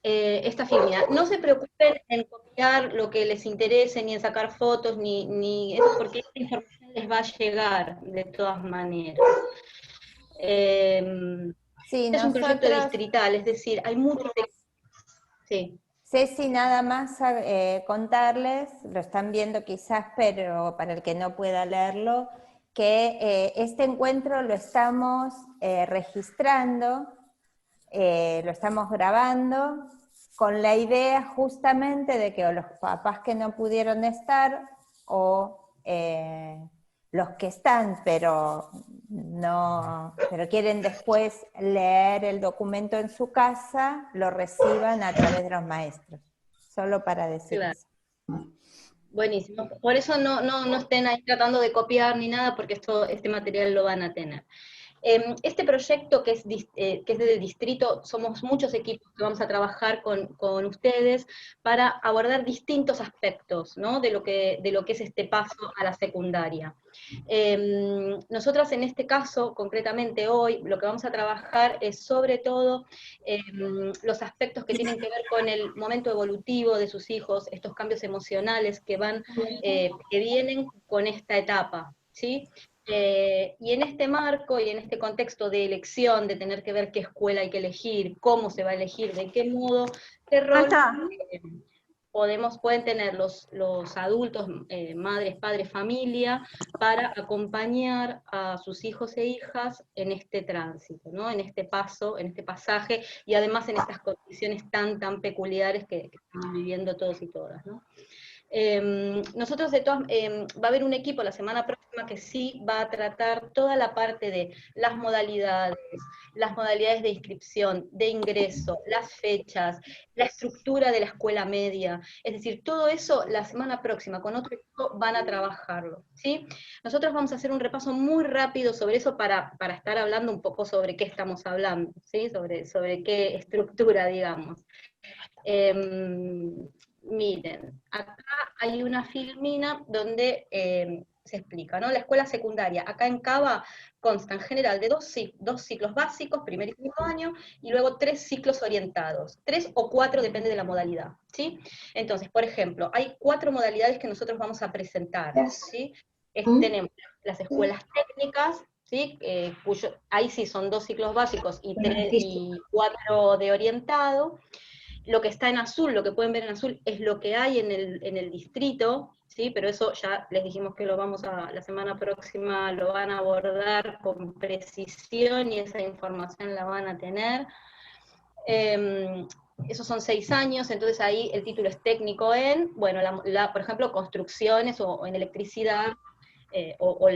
esta filmina. No se preocupen en copiar lo que les interese, ni en sacar fotos, ni eso, porque esta información les va a llegar de todas maneras. Sí, Es un proyecto nosotros, distrital, es decir, hay muchos... Sí. Ceci, nada más contarles, lo están viendo quizás, pero para el que no pueda leerlo, que este encuentro lo estamos registrando, lo estamos grabando, con la idea justamente de que o los papás que no pudieron estar, o los que están, pero quieren después leer el documento en su casa, lo reciban a través de los maestros. Solo para decir Claro. eso. Buenísimo. Por eso no estén ahí tratando de copiar ni nada, porque este material lo van a tener. Este proyecto que es del distrito, somos muchos equipos que vamos a trabajar con ustedes para abordar distintos aspectos, ¿no? de lo que es este paso a la secundaria. Nosotras en este caso, concretamente hoy, lo que vamos a trabajar es sobre todo los aspectos que tienen que ver con el momento evolutivo de sus hijos, estos cambios emocionales que vienen con esta etapa, ¿sí? Y en este marco y en este contexto de elección, de tener que ver qué escuela hay que elegir, cómo se va a elegir, de qué modo, qué rol eh, pueden tener los adultos, madres, padres, familia, para acompañar a sus hijos e hijas en este tránsito, ¿no? En este paso, en este pasaje, y además en estas condiciones tan peculiares que estamos viviendo todos y todas, ¿no? Nosotros va a haber un equipo la semana próxima que sí va a tratar toda la parte de las modalidades de inscripción, de ingreso, las fechas, la estructura de la escuela media, es decir, todo eso la semana próxima con otro equipo van a trabajarlo, ¿sí? Nosotros vamos a hacer un repaso muy rápido sobre eso para estar hablando un poco sobre qué estamos hablando, ¿sí? Sobre qué estructura, digamos. Miren, acá hay una filmina donde se explica, ¿no? La escuela secundaria, acá en Cava, consta en general de dos ciclos básicos, primer y segundo año, y luego 3 ciclos orientados, 3 o 4, depende de la modalidad, ¿sí? Entonces, por ejemplo, hay 4 modalidades que nosotros vamos a presentar, ¿sí? Tenemos las escuelas técnicas, ¿sí? Ahí sí son 2 ciclos básicos y 4 de orientado. Lo que está en azul, lo que pueden ver en azul, es lo que hay en el distrito, ¿sí? Pero eso ya les dijimos que la semana próxima lo van a abordar con precisión y esa información la van a tener. Esos son 6 años, entonces ahí el título es técnico en, bueno, por ejemplo, construcciones o en electricidad, o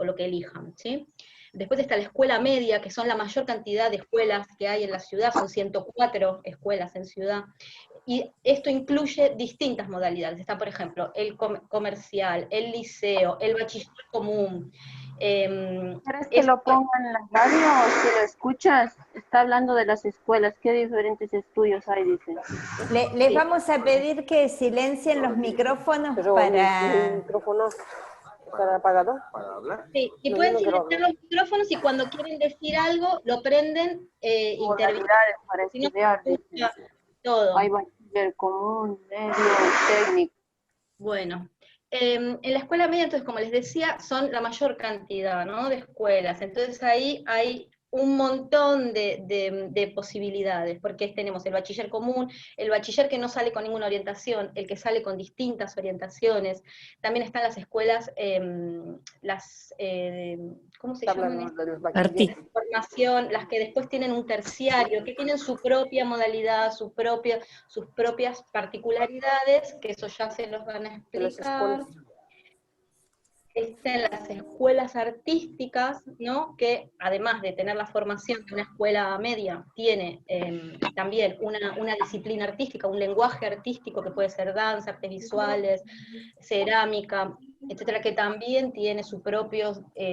lo que elijan, ¿sí? Después está la escuela media, que son la mayor cantidad de escuelas que hay en la ciudad, son 104 escuelas en ciudad, y esto incluye distintas modalidades. Está, por ejemplo, el comercial, el liceo, el bachiller común. ¿Quieres que lo ponga en la radio o si lo escuchas? Está hablando de las escuelas, ¿qué diferentes estudios hay? Dice. Les vamos a pedir que silencien los micrófonos. Pero para... mi micrófono está apagado para hablar. Sí, y No, pueden yo no quiero silenciar hablar. los micrófonos y cuando quieren decir algo, lo prenden, intervienen. Modalidades para Si no estudiar, se dice. escucha todo. Hay bachiller común, medio, técnico. Bueno, en la escuela media, entonces, como les decía, son la mayor cantidad, ¿no? De escuelas. Entonces ahí hay un montón de posibilidades, porque tenemos el bachiller común, el bachiller que no sale con ninguna orientación, el que sale con distintas orientaciones. También están las escuelas, ¿cómo se Está llaman? hablando de los bachilleres. Formación, las que después tienen un terciario, que tienen su propia modalidad, sus propias particularidades, que eso ya se los van a De las explicar. escuelas. Están las escuelas artísticas, ¿no? Que además de tener la formación de una escuela media, tiene también una disciplina artística, un lenguaje artístico que puede ser danza, artes visuales, cerámica, etcétera, que también tiene su propio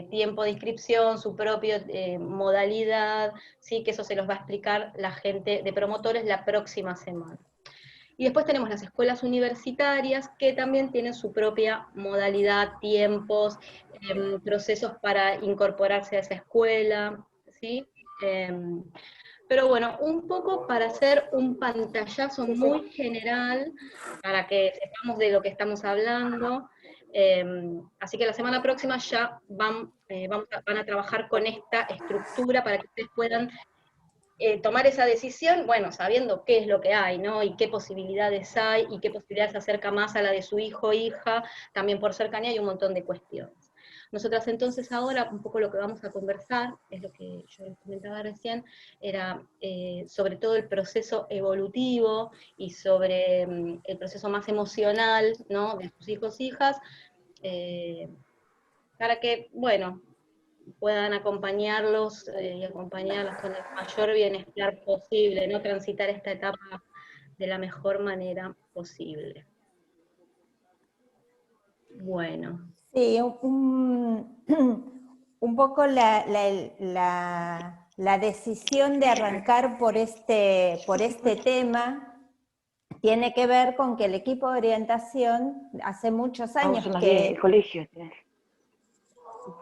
tiempo de inscripción, su propia modalidad, ¿sí? Que eso se los va a explicar la gente de promotores la próxima semana. Y después tenemos las escuelas universitarias, que también tienen su propia modalidad, tiempos, procesos para incorporarse a esa escuela, ¿sí? Pero bueno, un poco para hacer un pantallazo muy general, para que sepamos de lo que estamos hablando. Así que la semana próxima ya van a trabajar con esta estructura para que ustedes puedan tomar esa decisión, bueno, sabiendo qué es lo que hay, ¿no? Y qué posibilidades hay, y qué posibilidades se acerca más a la de su hijo o hija, también por cercanía hay un montón de cuestiones. Nosotras entonces ahora, un poco lo que vamos a conversar, es lo que yo les comentaba recién, era sobre todo el proceso evolutivo y sobre el proceso más emocional, ¿no? De sus hijos e hijas, para que, bueno, puedan acompañarlos y acompañarlas con el mayor bienestar posible, ¿no? Transitar esta etapa de la mejor manera posible. Bueno. Sí, un poco la decisión de arrancar por este tema tiene que ver con que el equipo de orientación hace muchos años que... el colegio.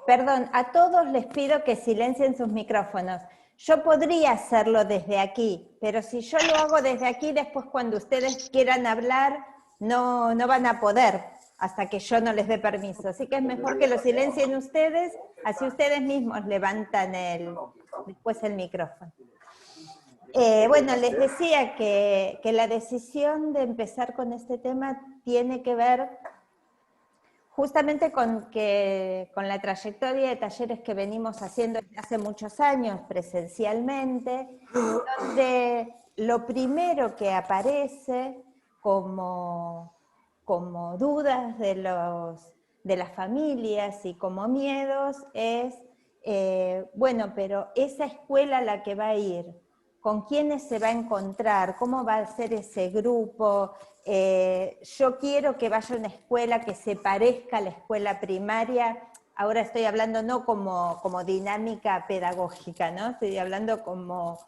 Perdón, a todos les pido que silencien sus micrófonos. Yo podría hacerlo desde aquí, pero si yo lo hago desde aquí, después cuando ustedes quieran hablar, no van a poder, hasta que yo no les dé permiso. Así que es mejor que lo silencien ustedes, así ustedes mismos levantan después el micrófono. Bueno, les decía que la decisión de empezar con este tema tiene que ver justamente con la trayectoria de talleres que venimos haciendo hace muchos años presencialmente, donde lo primero que aparece como dudas de las familias y como miedos es, bueno, pero esa escuela a la que va a ir, ¿con quiénes se va a encontrar? ¿Cómo va a ser ese grupo? Yo quiero que vaya a una escuela que se parezca a la escuela primaria. Ahora estoy hablando no como dinámica pedagógica, ¿no? Estoy hablando como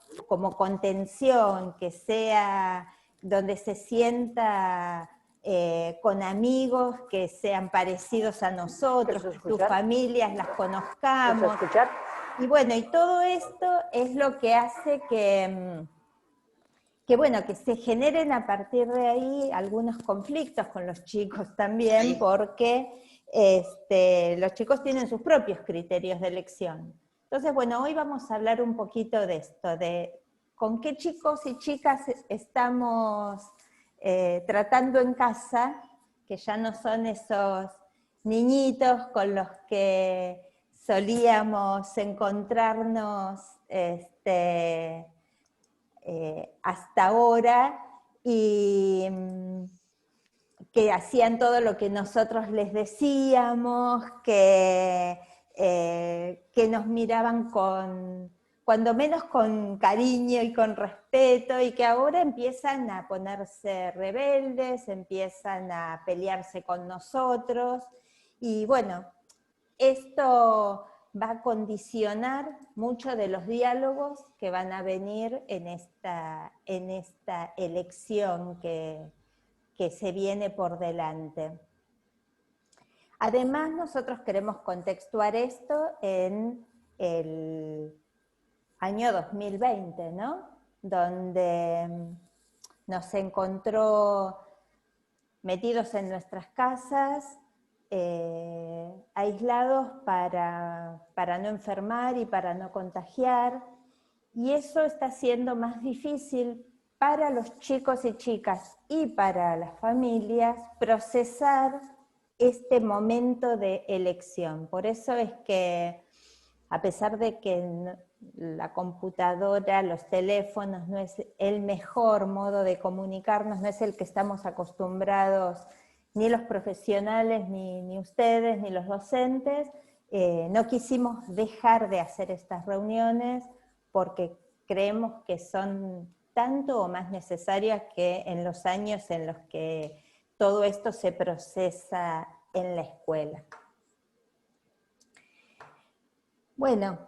contención, que sea donde se sienta con amigos que sean parecidos a nosotros, que sus familias las conozcamos. Y bueno, y todo esto es lo que hace que bueno, que se generen a partir de ahí algunos conflictos con los chicos también, porque los chicos tienen sus propios criterios de elección. Entonces, bueno, hoy vamos a hablar un poquito de esto, de con qué chicos y chicas estamos tratando en casa, que ya no son esos niñitos con los que solíamos encontrarnos hasta ahora, y que hacían todo lo que nosotros les decíamos, que nos miraban cuando menos con cariño y con respeto, y que ahora empiezan a ponerse rebeldes, empiezan a pelearse con nosotros, y bueno, esto va a condicionar mucho de los diálogos que van a venir en esta elección que se viene por delante. Además, nosotros queremos contextuar esto en el año 2020, ¿no? Donde nos encontró metidos en nuestras casas, aislados para no enfermar y para no contagiar, y eso está siendo más difícil para los chicos y chicas y para las familias procesar este momento de elección. Por eso es que, a pesar de que la computadora, los teléfonos no es el mejor modo de comunicarnos, no es el que estamos acostumbrados ni los profesionales, ni ustedes, ni los docentes, no quisimos dejar de hacer estas reuniones porque creemos que son tanto o más necesarias que en los años en los que todo esto se procesa en la escuela. Bueno,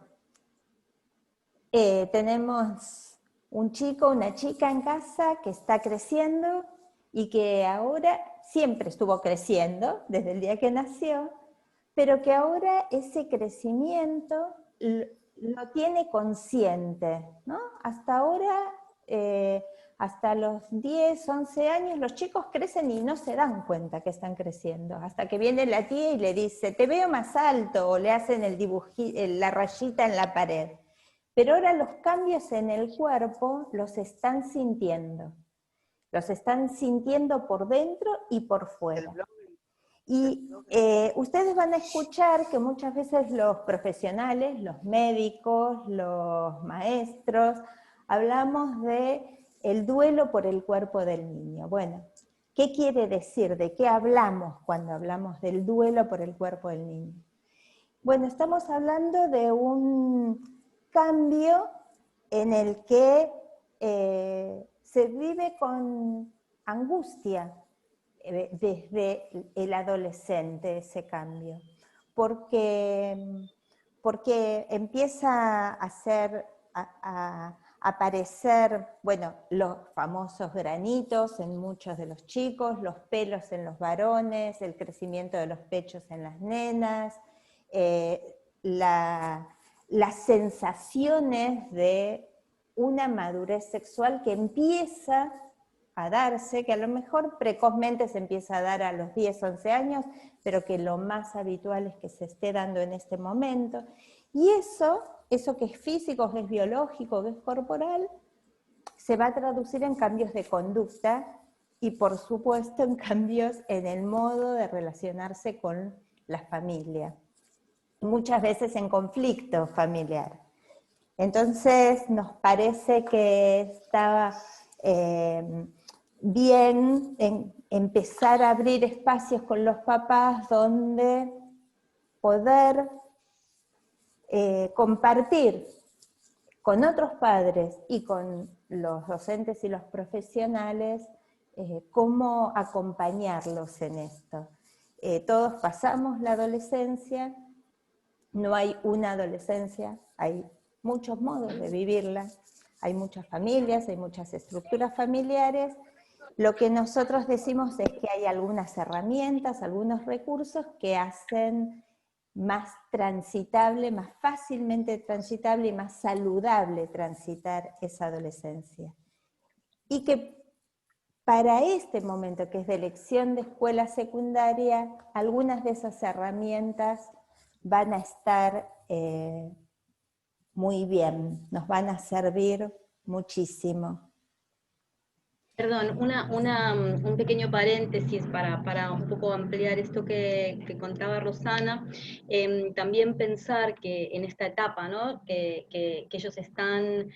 tenemos un chico, una chica en casa que está creciendo y que ahora siempre estuvo creciendo desde el día que nació, pero que ahora ese crecimiento lo tiene consciente, ¿no? Hasta ahora, hasta los 10, 11 años, los chicos crecen y no se dan cuenta que están creciendo, hasta que viene la tía y le dice, te veo más alto, o le hacen la rayita en la pared. Pero ahora los cambios en el cuerpo los están sintiendo por dentro y por fuera. Y ustedes van a escuchar que muchas veces los profesionales, los médicos, los maestros, hablamos de el duelo por el cuerpo del niño. Bueno, ¿qué quiere decir? ¿De qué hablamos cuando hablamos del duelo por el cuerpo del niño? Bueno, estamos hablando de un cambio en el que se vive con angustia desde el adolescente ese cambio, porque empieza a aparecer, bueno, los famosos granitos en muchos de los chicos, los pelos en los varones, el crecimiento de los pechos en las nenas, las sensaciones de una madurez sexual que empieza a darse, que a lo mejor precozmente se empieza a dar a los 10, 11 años, pero que lo más habitual es que se esté dando en este momento. Y eso que es físico, que es biológico, que es corporal, se va a traducir en cambios de conducta y por supuesto en cambios en el modo de relacionarse con la familia. Muchas veces en conflicto familiar. Entonces nos parece que estaba bien empezar a abrir espacios con los papás donde poder compartir con otros padres y con los docentes y los profesionales cómo acompañarlos en esto. Todos pasamos la adolescencia, no hay una adolescencia, hay muchos modos de vivirla, hay muchas familias, hay muchas estructuras familiares. Lo que nosotros decimos es que hay algunas herramientas, algunos recursos que hacen más transitable, más fácilmente transitable y más saludable transitar esa adolescencia. Y que para este momento, que es de elección de escuela secundaria, algunas de esas herramientas van a estar muy bien, nos van a servir muchísimo. Perdón, un pequeño paréntesis para un poco ampliar esto que contaba Rosana. También pensar que en esta etapa, ¿no? que ellos están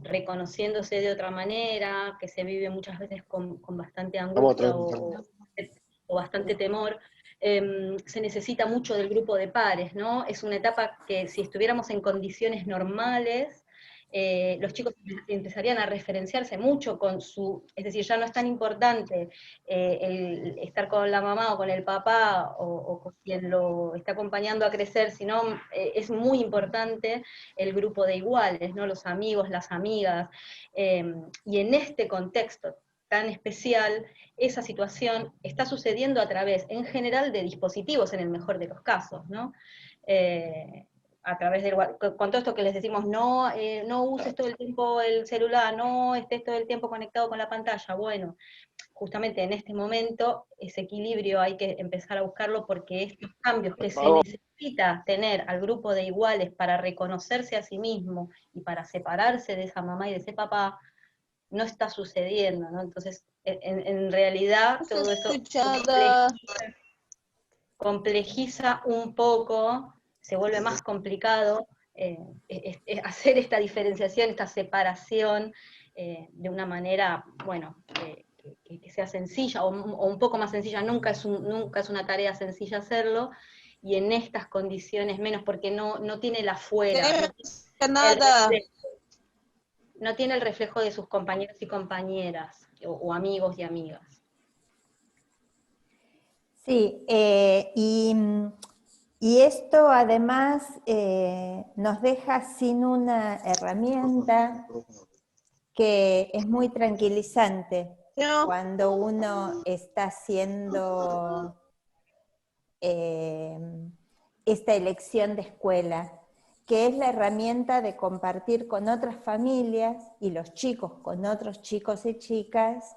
reconociéndose de otra manera, que se vive muchas veces con bastante angustia o bastante temor, se necesita mucho del grupo de pares, ¿no? Es una etapa que si estuviéramos en condiciones normales, los chicos empezarían a referenciarse mucho con es decir, ya no es tan importante el estar con la mamá o con el papá o con quien lo está acompañando a crecer, sino es muy importante el grupo de iguales, ¿no? Los amigos, las amigas, y en este contexto tan especial, esa situación está sucediendo a través, en general, de dispositivos, en el mejor de los casos, ¿no? A través del, con todo esto que les decimos, no uses todo el tiempo el celular, no estés todo el tiempo conectado con la pantalla. Bueno, justamente en este momento ese equilibrio hay que empezar a buscarlo, porque estos cambios que se necesita tener al grupo de iguales para reconocerse a sí mismo y para separarse de esa mamá y de ese papá, no está sucediendo, ¿no? Entonces, en realidad, todo eso complejiza un poco, se vuelve más complicado hacer esta diferenciación, esta separación de una manera, bueno, que sea sencilla, o un poco más sencilla. Nunca es una tarea sencilla hacerlo, y en estas condiciones menos, porque no tiene la fuera, no tiene el reflejo de sus compañeros y compañeras, o amigos y amigas. Sí, y esto además nos deja sin una herramienta que es muy tranquilizante cuando uno está haciendo esta elección de escuela, que es la herramienta de compartir con otras familias y los chicos con otros chicos y chicas,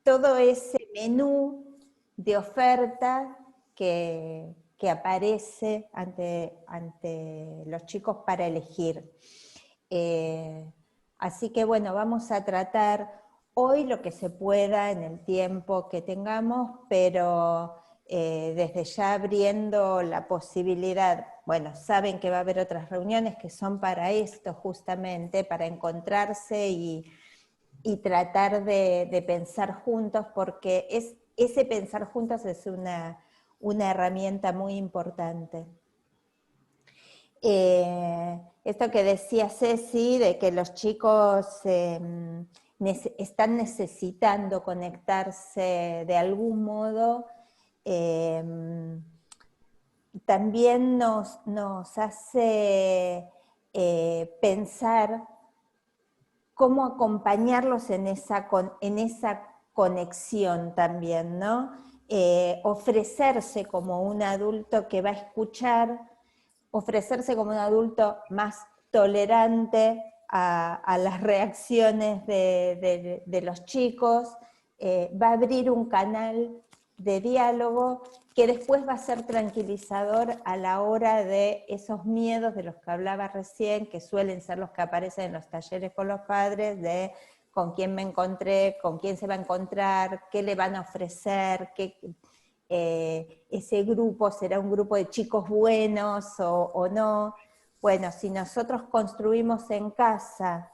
todo ese menú de oferta que aparece ante los chicos para elegir. Así que bueno, vamos a tratar hoy lo que se pueda en el tiempo que tengamos, pero desde ya abriendo la posibilidad, bueno, saben que va a haber otras reuniones que son para esto justamente, para encontrarse y tratar de pensar juntos, porque ese pensar juntos es una herramienta muy importante. Esto que decía Ceci, de que los chicos están necesitando conectarse de algún modo, también nos hace pensar cómo acompañarlos en esa conexión también, ¿no? Ofrecerse como un adulto que va a escuchar, ofrecerse como un adulto más tolerante a las reacciones de los chicos, va a abrir un canal de diálogo que después va a ser tranquilizador a la hora de esos miedos de los que hablaba recién, que suelen ser los que aparecen en los talleres con los padres, de con quién me encontré, con quién se va a encontrar, qué le van a ofrecer, ese grupo será un grupo de chicos buenos o no. Bueno, si nosotros construimos en casa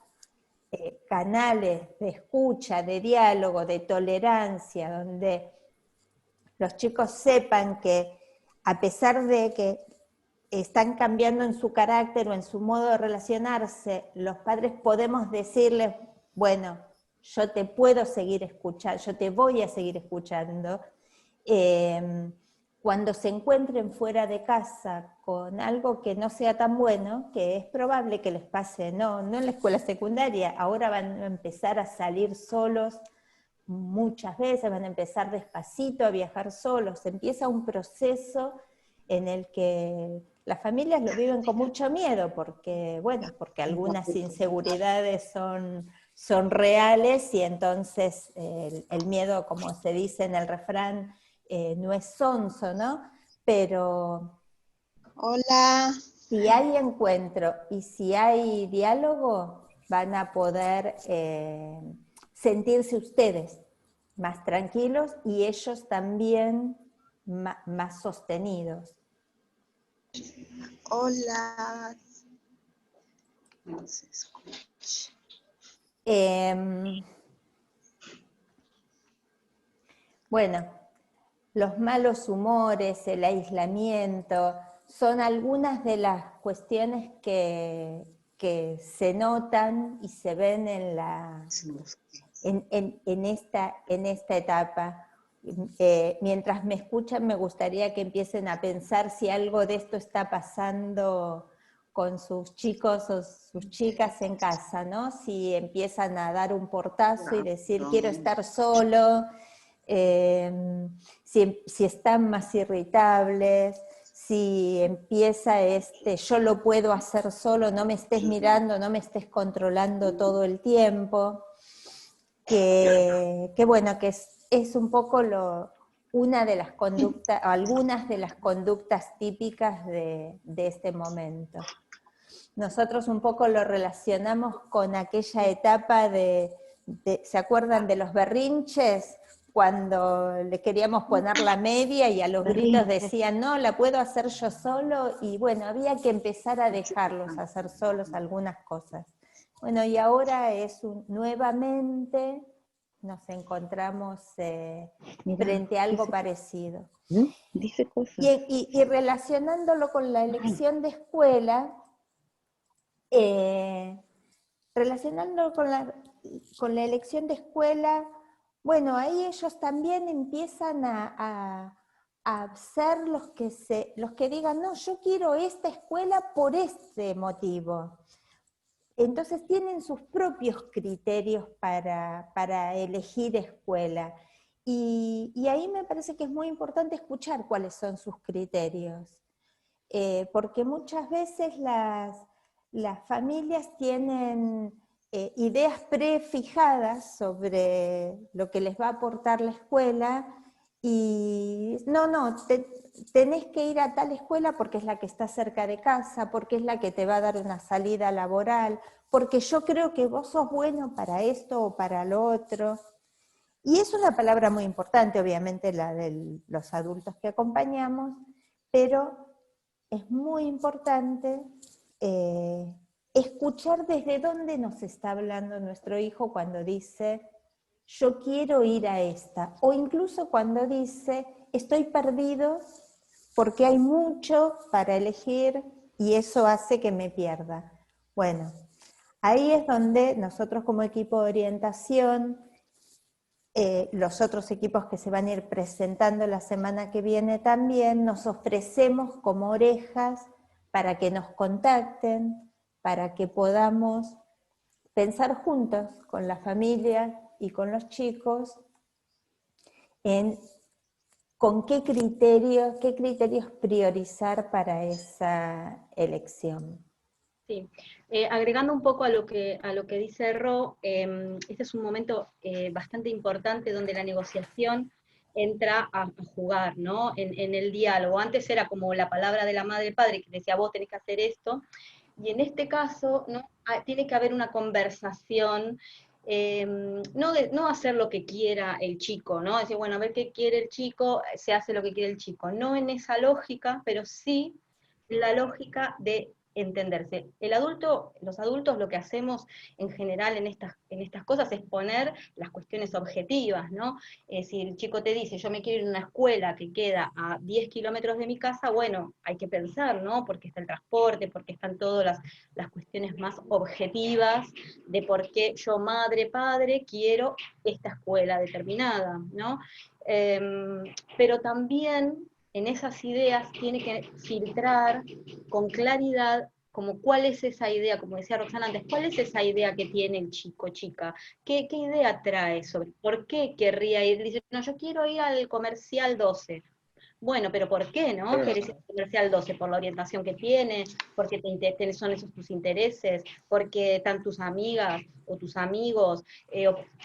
canales de escucha, de diálogo, de tolerancia, donde los chicos sepan que a pesar de que están cambiando en su carácter o en su modo de relacionarse, los padres podemos decirles, bueno, yo te puedo seguir escuchando, yo te voy a seguir escuchando. Cuando se encuentren fuera de casa con algo que no sea tan bueno, que es probable que les pase, no en la escuela secundaria, ahora van a empezar a salir solos muchas veces, van a empezar despacito a viajar solos, empieza un proceso en el que las familias lo viven con mucho miedo, porque algunas inseguridades son reales, y entonces el miedo, como se dice en el refrán, no es sonso, ¿no? Pero hola, si hay encuentro y si hay diálogo, van a poder sentirse ustedes más tranquilos y ellos también más sostenidos. hola, no se escucha. Bueno, los malos humores, el aislamiento, son algunas de las cuestiones que se notan y se ven en esta etapa. Mientras me escuchan, me gustaría que empiecen a pensar si algo de esto está pasando con sus chicos o sus chicas en casa, ¿no? Si empiezan a dar un portazo y decir, quiero estar solo, si están más irritables, si empieza yo lo puedo hacer solo, no me estés mirando, no me estés controlando todo el tiempo, que bueno, que es un poco una de las conductas, algunas de las conductas típicas de este momento. Nosotros un poco lo relacionamos con aquella etapa ¿se acuerdan de los berrinches? Cuando le queríamos poner la media y a los gritos decían, no, la puedo hacer yo solo, y bueno, había que empezar a dejarlos hacer solos algunas cosas. Bueno, y ahora nuevamente nos encontramos frente a algo parecido. Dice cosas. Y relacionándolo con la elección de escuela, relacionándolo con la elección de escuela, bueno, ahí ellos también empiezan a ser los que digan, no, yo quiero esta escuela por este motivo. Entonces tienen sus propios criterios para elegir escuela. Y ahí me parece que es muy importante escuchar cuáles son sus criterios. porque muchas veces las familias tienen ideas prefijadas sobre lo que les va a aportar la escuela, y tenés que ir a tal escuela porque es la que está cerca de casa, porque es la que te va a dar una salida laboral, porque yo creo que vos sos bueno para esto o para lo otro. Y es una palabra muy importante, obviamente, la de los adultos que acompañamos, pero es muy importante escuchar desde dónde nos está hablando nuestro hijo cuando dice, yo quiero ir a esta, o incluso cuando dice, estoy perdido porque hay mucho para elegir y eso hace que me pierda. Bueno, ahí es donde nosotros como equipo de orientación, los otros equipos que se van a ir presentando la semana que viene también, nos ofrecemos como orejas para que nos contacten, para que podamos pensar juntos con la familia y con los chicos en con qué criterios priorizar para esa elección. Sí, agregando un poco a lo que dice Ro, este es un momento bastante importante donde la negociación entra a jugar, ¿no? En el diálogo. Antes era como la palabra de la madre y el padre que decía, vos tenés que hacer esto, y en este caso, ¿no? Tiene que haber una conversación, no hacer lo que quiera el chico, ¿no? Decir, bueno, a ver qué quiere el chico, se hace lo que quiere el chico. No en esa lógica, pero sí la lógica de entenderse. Los adultos lo que hacemos en general en estas cosas es poner las cuestiones objetivas, ¿no? Si el chico te dice, yo me quiero ir a una escuela que queda a 10 kilómetros de mi casa, bueno, hay que pensar, ¿no? Porque está el transporte, porque están todas las cuestiones más objetivas de por qué yo, madre, padre, quiero esta escuela determinada, ¿no? Pero también en esas ideas tiene que filtrar con claridad como cuál es esa idea, como decía Roxana antes, cuál es esa idea que tiene el chico, chica, qué idea trae sobre, por qué querría ir, dice, no, yo quiero ir al comercial 12. Bueno, pero ¿por qué, no? ¿Querés ir al comercial 12? ¿Por la orientación que tiene? ¿Porque son esos tus intereses? ¿Porque están tus amigas o tus amigos?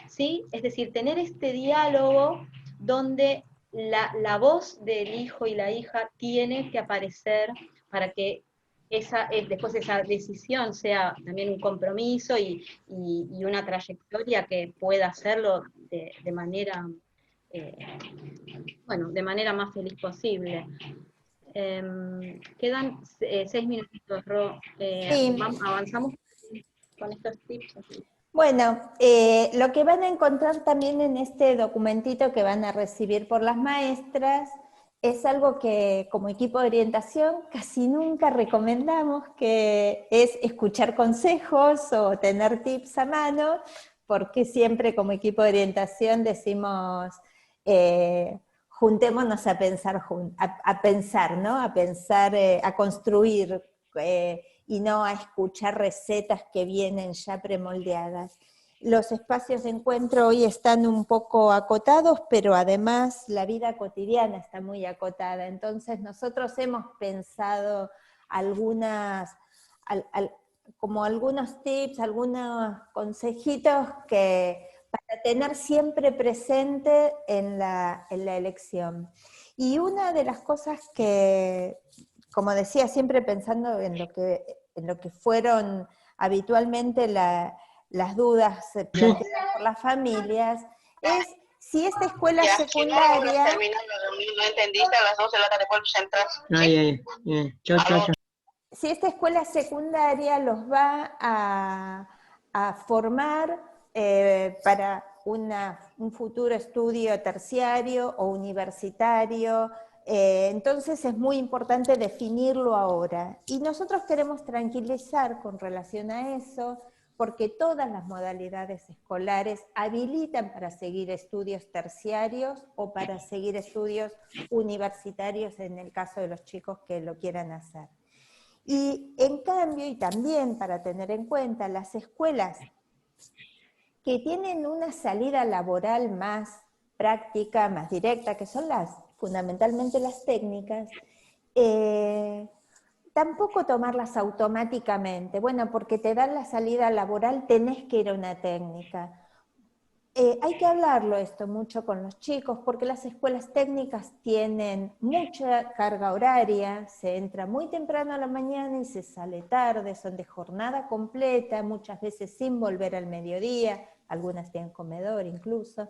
¿Sí? Es decir, tener este diálogo donde la voz del hijo y la hija tiene que aparecer para que después esa decisión sea también un compromiso y una trayectoria que pueda hacerlo de manera de manera más feliz posible. Quedan 6 minutitos, Ro. Sí. Avanzamos con estos tips. Bueno, lo que van a encontrar también en este documentito que van a recibir por las maestras es algo que como equipo de orientación casi nunca recomendamos, que es escuchar consejos o tener tips a mano, porque siempre como equipo de orientación decimos, juntémonos a pensar, ¿no? A pensar, a construir, y no a escuchar recetas que vienen ya premoldeadas. Los espacios de encuentro hoy están un poco acotados, pero además la vida cotidiana está muy acotada. Entonces nosotros hemos pensado como algunos tips, algunos consejitos para tener siempre presente en la elección. Y una de las cosas que, como decía, siempre pensando en lo que fueron habitualmente las dudas planteadas por las familias, es si esta escuela secundaria... No entendiste, a las 12 de la tarde vuelves a entrar. Chao. Si esta escuela secundaria los va a formar para un futuro estudio terciario o universitario, entonces es muy importante definirlo ahora. Y nosotros queremos tranquilizar con relación a eso, porque todas las modalidades escolares habilitan para seguir estudios terciarios o para seguir estudios universitarios en el caso de los chicos que lo quieran hacer. Y en cambio, y también para tener en cuenta, las escuelas que tienen una salida laboral más práctica, más directa, que son fundamentalmente las técnicas, tampoco tomarlas automáticamente. Bueno, porque te dan la salida laboral, tenés que ir a una técnica. Hay que hablarlo esto mucho con los chicos, porque las escuelas técnicas tienen mucha carga horaria, se entra muy temprano a la mañana y se sale tarde, son de jornada completa, muchas veces sin volver al mediodía, algunas tienen comedor incluso.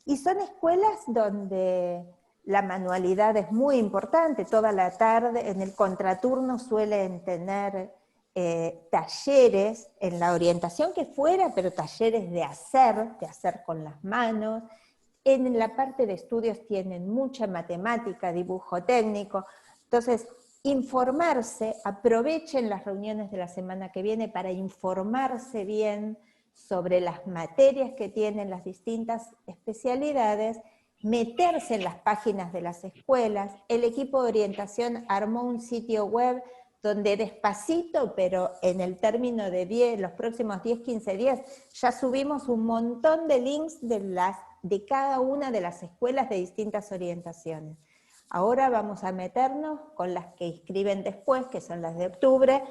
Y son escuelas donde la manualidad es muy importante, toda la tarde, en el contraturno suelen tener talleres en la orientación que fuera, pero talleres de hacer con las manos. En la parte de estudios tienen mucha matemática, dibujo técnico. Entonces, informarse, aprovechen las reuniones de la semana que viene para informarse bien sobre las materias que tienen las distintas especialidades, meterse en las páginas de las escuelas. El equipo de orientación armó un sitio web donde despacito, pero en el término de los próximos 10, 15 días, ya subimos un montón de links de cada una de las escuelas de distintas orientaciones. Ahora vamos a meternos con las que inscriben después, que son las de octubre,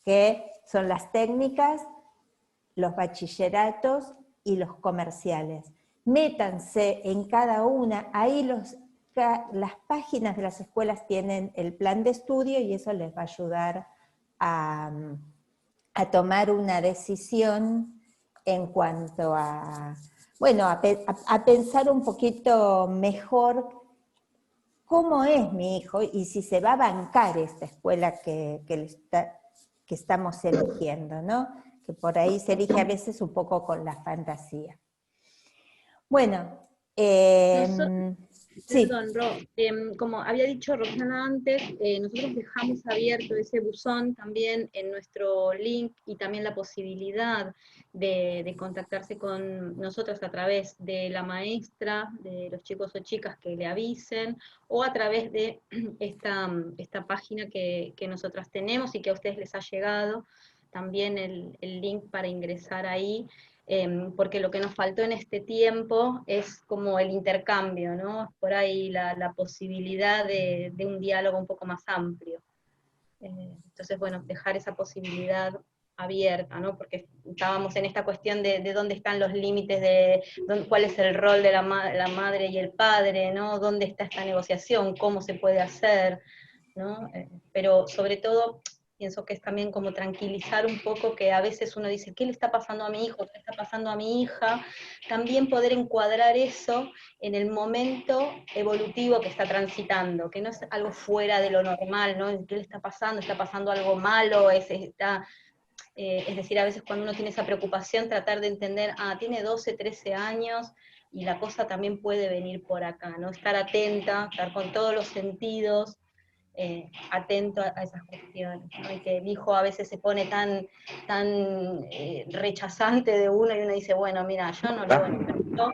que son las técnicas, los bachilleratos y los comerciales. Métanse en cada una, ahí las páginas de las escuelas tienen el plan de estudio y eso les va a ayudar a tomar una decisión en cuanto a, bueno, a pensar un poquito mejor cómo es mi hijo y si se va a bancar esta escuela que estamos eligiendo, ¿no? Que por ahí se elige a veces un poco con la fantasía. Bueno, sí. Perdón, como había dicho Roxana antes, nosotros dejamos abierto ese buzón también en nuestro link y también la posibilidad de contactarse con nosotros a través de la maestra, de los chicos o chicas que le avisen, o a través de esta página que nosotras tenemos y que a ustedes les ha llegado, también el link para ingresar ahí. Porque lo que nos faltó en este tiempo es como el intercambio, ¿no? Por ahí la posibilidad de un diálogo un poco más amplio. Entonces, bueno, dejar esa posibilidad abierta, ¿no? Porque estábamos en esta cuestión de dónde están los límites, cuál es el rol de la madre y el padre, ¿no? Dónde está esta negociación, cómo se puede hacer, ¿no? Pero sobre todo pienso que es también como tranquilizar un poco que a veces uno dice, ¿qué le está pasando a mi hijo? ¿Qué le está pasando a mi hija? También poder encuadrar eso en el momento evolutivo que está transitando, que no es algo fuera de lo normal, ¿no? ¿Qué le está pasando? ¿Está pasando algo malo? Es decir, a veces cuando uno tiene esa preocupación, tratar de entender, tiene 12, 13 años, y la cosa también puede venir por acá, ¿no? Estar atenta, estar con todos los sentidos, atento a esas cuestiones, ¿no? Y que el hijo a veces se pone tan rechazante de uno y uno dice, bueno, mira, yo no lo entiendo,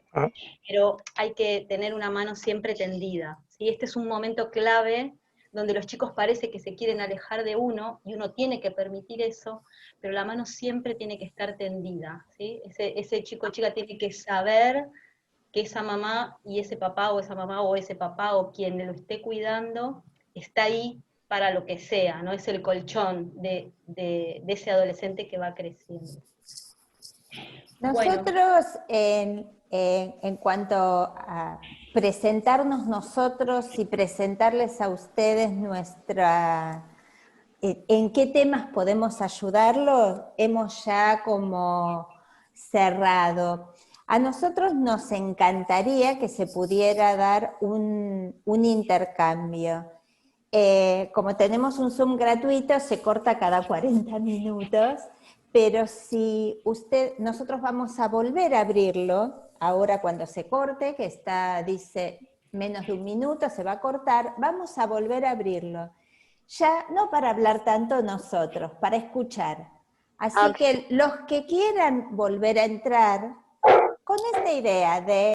pero hay que tener una mano siempre tendida, ¿sí? Este es un momento clave donde los chicos parece que se quieren alejar de uno y uno tiene que permitir eso, pero la mano siempre tiene que estar tendida, ¿sí? Ese chico o chica tiene que saber que esa mamá y ese papá o esa mamá o ese papá o quien lo esté cuidando está ahí para lo que sea, ¿no? Es el colchón de ese adolescente que va creciendo. Nosotros, bueno, en cuanto a presentarnos nosotros y presentarles a ustedes en qué temas podemos ayudarlos, hemos ya como cerrado. A nosotros nos encantaría que se pudiera dar un intercambio. Como tenemos un Zoom gratuito, se corta cada 40 minutos, pero si nosotros vamos a volver a abrirlo, ahora cuando se corte, que dice menos de un minuto, se va a cortar, vamos a volver a abrirlo. Ya no para hablar tanto nosotros, para escuchar. Así que los que quieran volver a entrar, con esta idea de